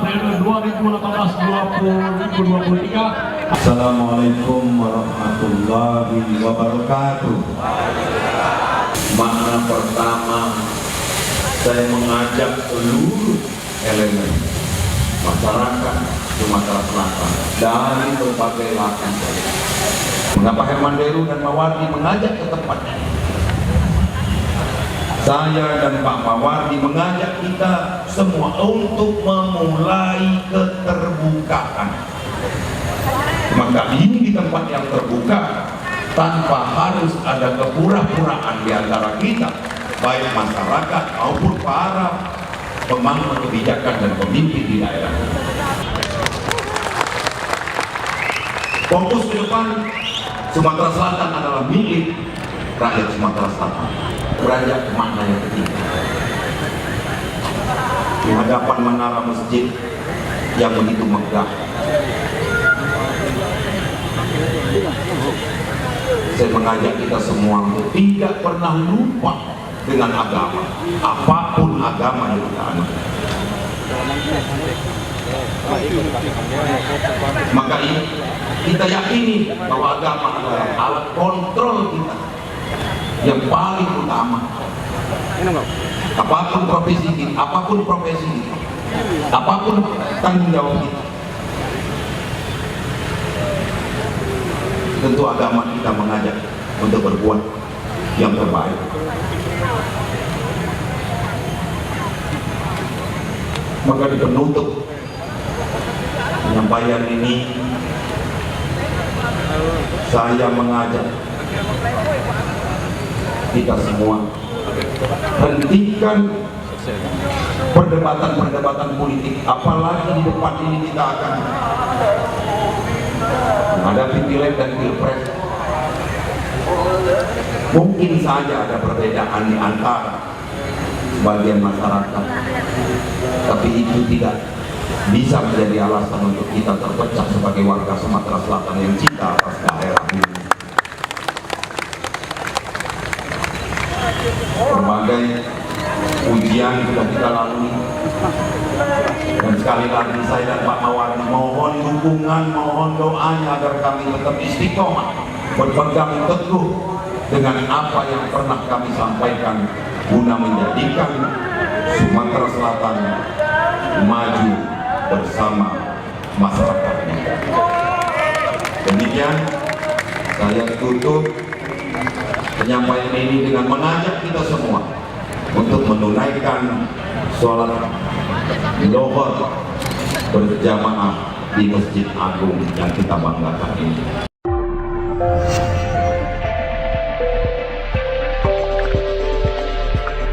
periode 2018-2023. Assalamualaikum warahmatullahi wabarakatuh. Makna pertama, saya mengajak seluruh elemen masyarakat Sumatera Selatan dari berbagai latar. Mengapa Herman Deru dan Mawardi mengajak ke tempat ini? Saya dan Pak Mawardi mengajak kita semua untuk memulai keterbukaan. Maka ini di tempat yang terbuka, tanpa harus ada kepura-puraan di antara kita, baik masyarakat maupun para pemangku kebijakan dan pemimpin di daerah. Fokus ke depan, Sumatera Selatan adalah milik rakyat Sumatera Selatan. Beranjak ke makna yang ketiga, di hadapan menara masjid yang begitu megah, saya mengajak kita semua untuk tidak pernah lupa dengan agama, apapun agama yang kita anut. Maka ini kita yakini bahwa agama adalah alat kontrol kita yang paling utama. Apapun profesi kita, apapun tanggung jawab kita, tentu agama kita mengajak untuk berbuat yang terbaik. Maka di penutup penyampaian ini, saya mengajak kita semua hentikan perdebatan politik, apalagi di depan ini kita akan menghadapi pileg dan pilpres. Mungkin saja ada perbedaan di antara sebagian masyarakat, tapi itu tidak bisa menjadi alasan untuk kita terpecah sebagai warga Sumatera Selatan yang cinta atas daerah ini. Berbagai ujian sudah kita lalui, dan sekali lagi saya dan Pak Mawardi mohon dukungan, mohon doanya agar kami tetap istiqomah berpegang teguh dengan apa yang pernah kami sampaikan guna menjadikan Sumatera Selatan maju bersama masyarakatnya. Demikian saya tutup penyampaian ini dengan mengajak kita semua untuk menunaikan sholat Zuhur berjamaah di Masjid Agung yang kita banggakan ini.